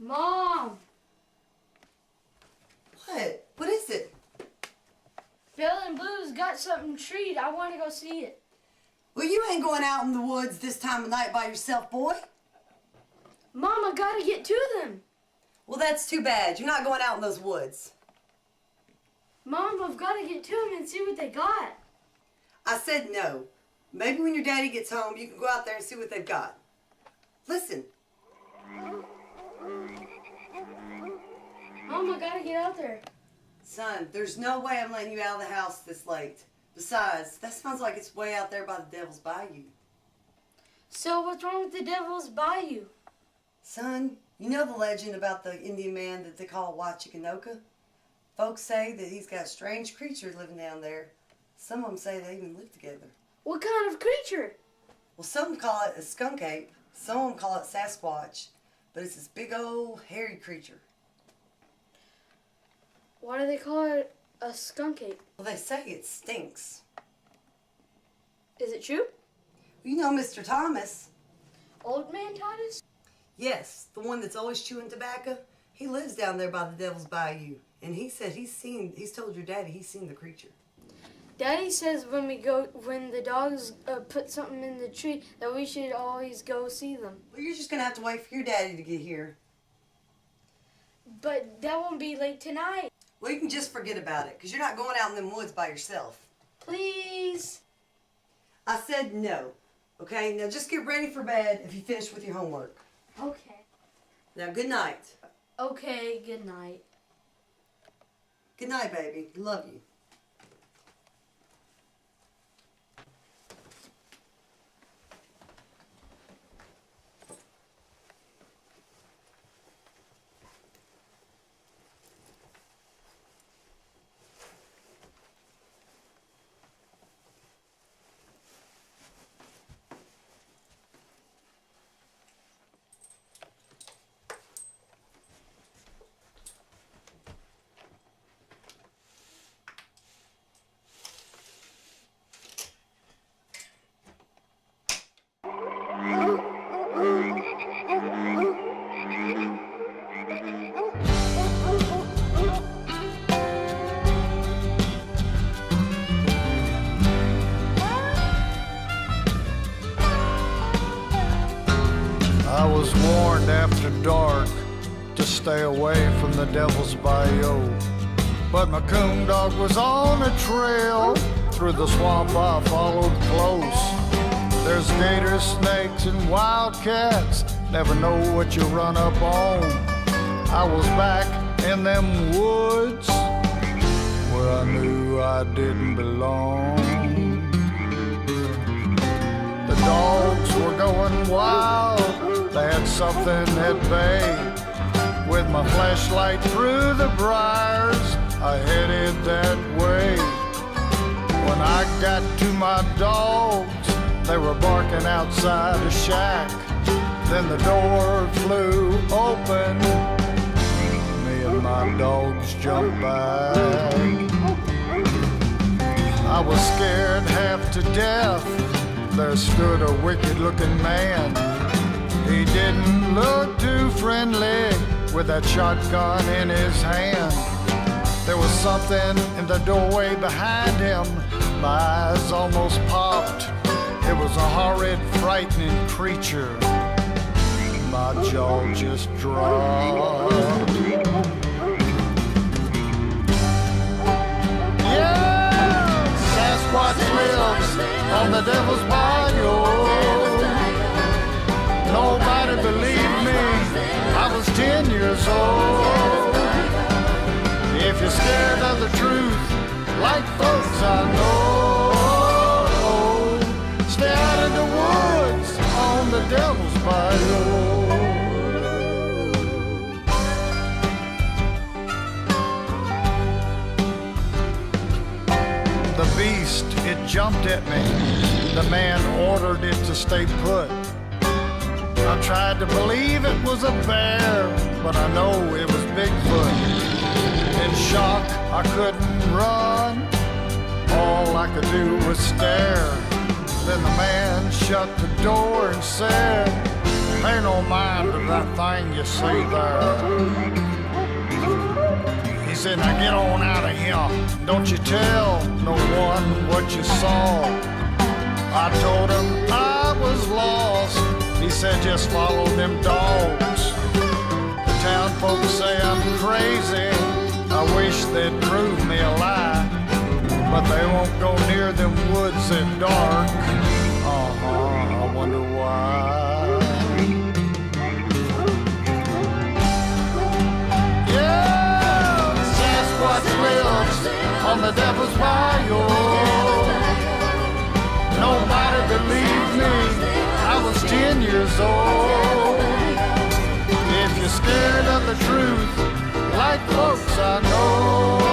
Mom! What? What is it? Bill and Blue's got something treat. I want to go see it. Well, you ain't going out in the woods this time of night by yourself, boy. Mom, I gotta get to them. Well, that's too bad. You're not going out in those woods. Mom, I've got to get to them and see what they got. I said no. Maybe when your daddy gets home, you can go out there and see what they've got. Listen. Mom, I gotta get out there. Son, there's no way I'm letting you out of the house this late. Besides, that smells like it's way out there by the Devil's Bayou. So what's wrong with the Devil's Bayou? Son, you know the legend about the Indian man that they call Wachikanoka? Folks say that he's got a strange creature living down there. Some of them say they even live together. What kind of creature? Well, some call it a skunk ape. Some of them call it Sasquatch. But it's this big old hairy creature. Why do they call it a skunk ape? Well, they say it stinks. Is it true? You know Mr. Thomas. Old Man Titus? Yes, the one that's always chewing tobacco. He lives down there by the Devil's Bayou. And he said he's told your daddy he's seen the creature. Daddy says when the dogs put something in the tree that we should always go see them. Well, you're just going to have to wait for your daddy to get here. But that won't be late tonight. Well, you can just forget about it, because you're not going out in them woods by yourself. Please. I said no. Okay, now just get ready for bed if you finish with your homework. Okay. Now, good night. Okay, good night. Good night, baby. Love you. I was warned after dark to stay away from the Devil's Bayou. But my coon dog was on a trail. Through the swamp I followed close. There's gators, snakes, and wildcats. Never know what you run up on. I was back in them woods where I knew I didn't belong. The dogs were going wild. They had something at bay. With my flashlight through the briars, I headed that way. When I got to my dogs, they were barking outside a shack. Then the door flew open. Me and my dogs jumped back. I was scared half to death. There stood a wicked-looking man. He didn't look too friendly with that shotgun in his hand. There was something in the doorway behind him. My eyes almost popped. It was a horrid, frightening creature. My jaw just dropped. Yeah! Sasquatch lives on the Devil's Bayou. Nobody believed me. I was 10 years old. If you're scared of the truth, like folks I know, stay out of the woods on the Devil's Bayou. The beast, it jumped at me. The man ordered it to stay put. I tried to believe it was a bear, but I know it was Bigfoot. In shock, I couldn't run. All I could do was stare. Then the man shut the door and said, Pay no mind to that thing you see there. He said, now get on out of here. Don't you tell no one what you saw. I told him I was lost. He said, just follow them dogs. The town folks say I'm crazy. I wish they'd prove me a lie. But they won't go near them woods at dark. I wonder why. Yeah, Sasquatch lives on the Devil's Bayou. Nobody believed me, I was 10 years old. If you're scared of the truth, like folks I know,